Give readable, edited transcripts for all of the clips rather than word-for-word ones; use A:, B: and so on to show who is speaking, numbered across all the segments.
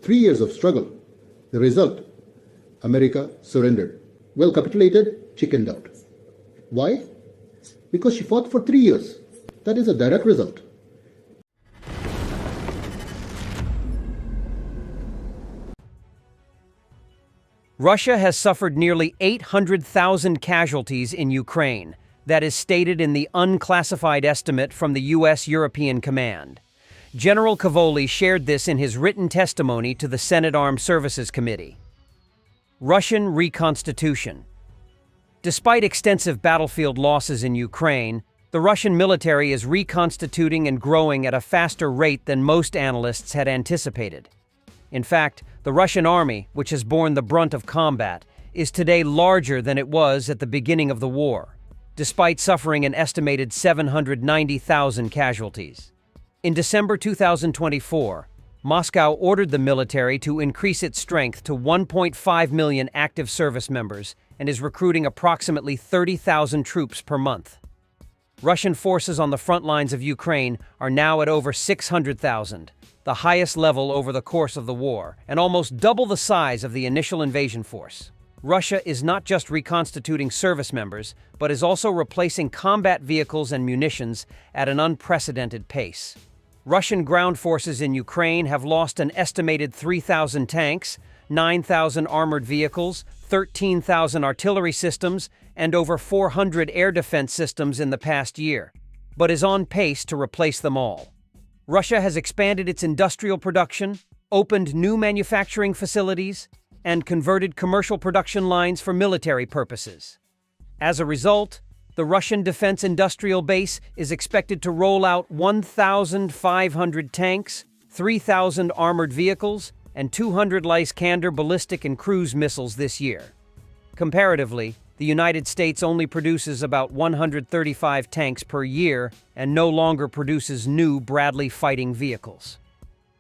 A: 3 years of struggle. The result, America surrendered. Well, capitulated, chickened out. Why? Because she fought for 3 years. That is a direct result.
B: Russia has suffered nearly 800,000 casualties in Ukraine. That is stated in the unclassified estimate from the U.S. European Command. General Cavoli shared this in his written testimony to the Senate Armed Services Committee. Russian reconstitution. Despite extensive battlefield losses in Ukraine, the Russian military is reconstituting and growing at a faster rate than most analysts had anticipated. In fact, the Russian army, which has borne the brunt of combat, is today larger than it was at the beginning of the war, despite suffering an estimated 790,000 casualties. In December 2024, Moscow ordered the military to increase its strength to 1.5 million active service members and is recruiting approximately 30,000 troops per month. Russian forces on the front lines of Ukraine are now at over 600,000, the highest level over the course of the war, and almost double the size of the initial invasion force. Russia is not just reconstituting service members, but is also replacing combat vehicles and munitions at an unprecedented pace. Russian ground forces in Ukraine have lost an estimated 3,000 tanks, 9,000 armored vehicles, 13,000 artillery systems, and over 400 air defense systems in the past year, but is on pace to replace them all. Russia has expanded its industrial production, opened new manufacturing facilities, and converted commercial production lines for military purposes. As a result, the Russian defense industrial base is expected to roll out 1,500 tanks, 3,000 armored vehicles, and 200 Lyskander ballistic and cruise missiles this year. Comparatively, the United States only produces about 135 tanks per year and no longer produces new Bradley fighting vehicles.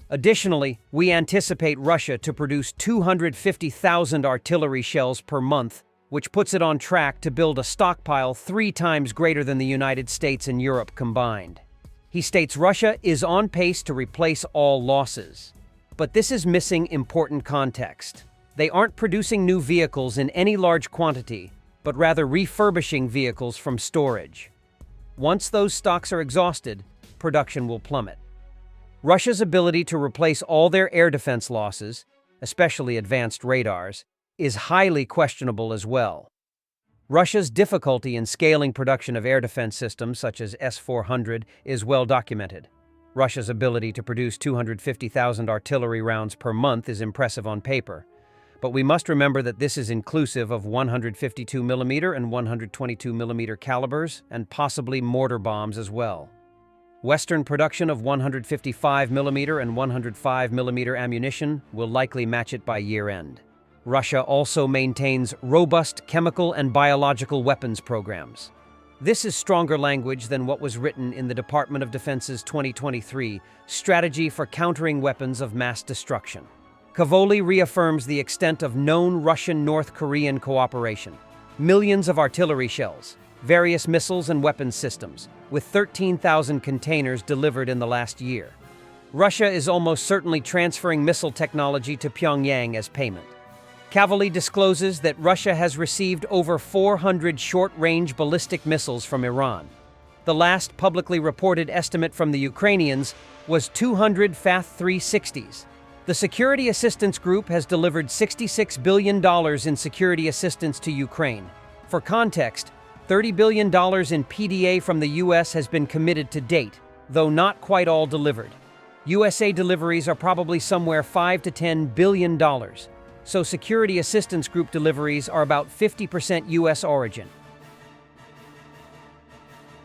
B: Additionally, we anticipate Russia to produce 250,000 artillery shells per month, which puts it on track to build a stockpile 3 times greater than the United States and Europe combined. He states Russia is on pace to replace all losses. But this is missing important context. They aren't producing new vehicles in any large quantity, but rather refurbishing vehicles from storage. Once those stocks are exhausted, production will plummet. Russia's ability to replace all their air defense losses, especially advanced radars, is highly questionable as well. Russia's difficulty in scaling production of air defense systems such as S-400 is well documented. Russia's ability to produce 250,000 artillery rounds per month is impressive on paper, but we must remember that this is inclusive of 152mm and 122mm calibers and possibly mortar bombs as well. Western production of 155mm and 105mm ammunition will likely match it by year-end. Russia also maintains robust chemical and biological weapons programs. This is stronger language than what was written in the Department of Defense's 2023 Strategy for Countering Weapons of Mass Destruction. Cavoli reaffirms the extent of known Russian-North Korean cooperation. Millions of artillery shells, various missiles and weapons systems, with 13,000 containers delivered in the last year. Russia is almost certainly transferring missile technology to Pyongyang as payment. Cavoli discloses that Russia has received over 400 short-range ballistic missiles from Iran. The last publicly reported estimate from the Ukrainians was 200 FATH-360s. The Security Assistance Group has delivered $66 billion in security assistance to Ukraine. For context, $30 billion in PDA from the U.S. has been committed to date, though not quite all delivered. USA deliveries are probably somewhere $5 to $10 billion. So Security Assistance Group deliveries are about 50% U.S. origin.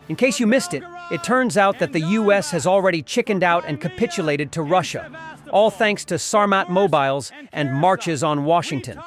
B: In case you missed it, it turns out that the U.S. has already chickened out and capitulated to Russia, all thanks to Sarmat mobiles and marches on Washington.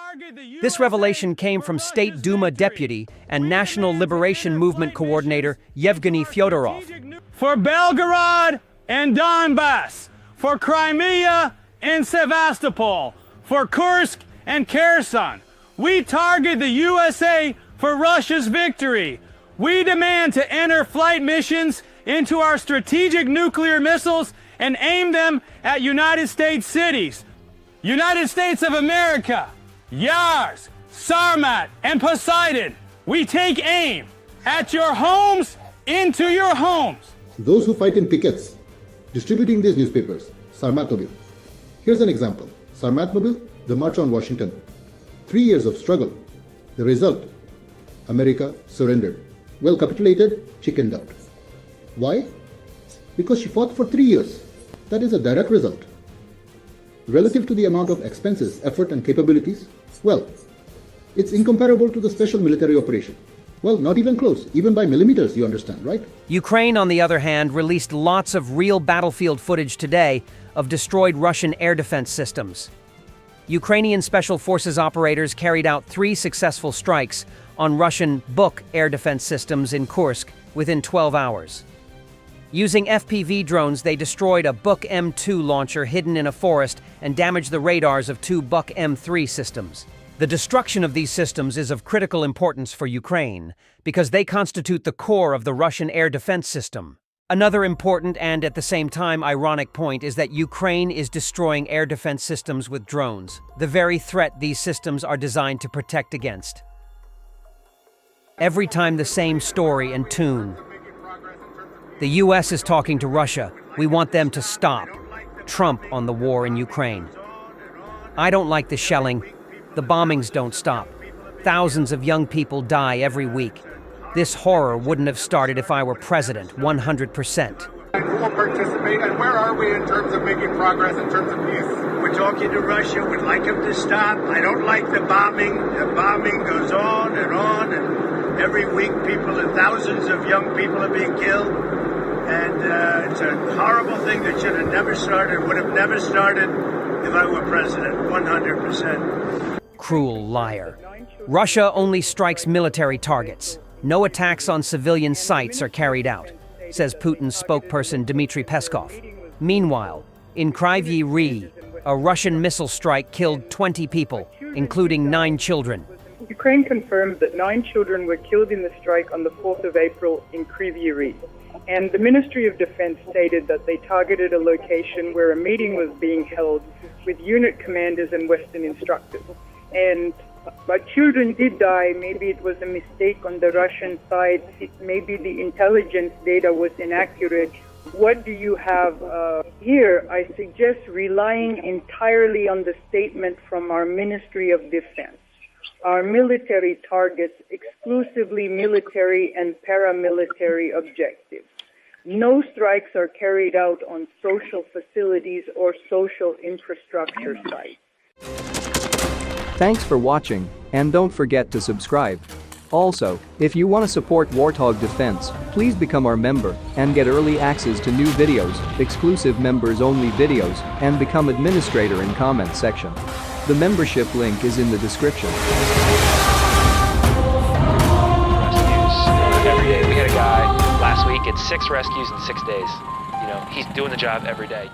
B: This revelation came from State Duma deputy and National Liberation Movement coordinator Yevgeny Fyodorov.
C: For Belgorod and Donbass, for Crimea and Sevastopol, for Kursk and Kherson, we target the USA for Russia's victory. We demand to enter flight missions into our strategic nuclear missiles and aim them at United States cities. United States of America, Yars, Sarmat, and Poseidon, we take aim at your homes, into your homes.
A: Those who fight in pickets, distributing these newspapers, Sarmatmobile. Here's an example. Sarmatmobile, the March on Washington. 3 years of struggle. The result, America surrendered. Well, capitulated, chickened out. Why? Because she fought for 3 years. That is a direct result. Relative to the amount of expenses, effort, and capabilities, well, it's incomparable to the special military operation. Well, not even close, even by millimeters, you understand, right?
B: Ukraine, on the other hand, released lots of real battlefield footage today of destroyed Russian air defense systems. Ukrainian Special Forces operators carried out 3 successful strikes on Russian Buk air defense systems in Kursk within 12 hours. Using FPV drones, they destroyed a Buk M2 launcher hidden in a forest and damaged the radars of 2 Buk M3 systems. The destruction of these systems is of critical importance for Ukraine because they constitute the core of the Russian air defense system. Another important and at the same time ironic point is that Ukraine is destroying air defense systems with drones, the very threat these systems are designed to protect against. Every time the same story and tune. The US is talking to Russia. We want them to stop. Trump on the war in Ukraine. I don't like the shelling. The bombings don't stop. Thousands of young people die every week. This horror wouldn't have started if I were president, 100%.
D: Who will participate, and where are we in terms of making progress in terms of peace?
E: We're talking to Russia. We'd like them to stop. I don't like the bombing. The bombing goes on, and every week people and thousands of young people are being killed. And it's a horrible thing that should have never started, would have never started if I were president, 100%.
B: Cruel liar. Russia only strikes military targets. No attacks on civilian sites are carried out, says Putin's spokesperson Dmitry Peskov. Meanwhile, in Kryvyi Rih, a Russian missile strike killed 20 people, including 9 children.
F: Ukraine confirms that 9 children were killed in the strike on the 4th of April in Kryvyi Rih. And the Ministry of Defense stated that they targeted a location where a meeting was being held with unit commanders and Western instructors. And but children did die. Maybe it was a mistake on the Russian side. Maybe the intelligence data was inaccurate. What do you have here? I suggest relying entirely on the statement from our Ministry of Defense. Our military targets exclusively military and paramilitary objectives. No strikes are carried out on social facilities or social infrastructure sites.
G: Thanks for watching, and don't forget to subscribe. Also, if you want to support Warthog Defense, please become our member and get early access to new videos, exclusive members-only videos, and become administrator in comment section. The membership link is in the description.
H: Rescues every day. We had a guy last week at 6 rescues in 6 days. You know, he's doing the job every day.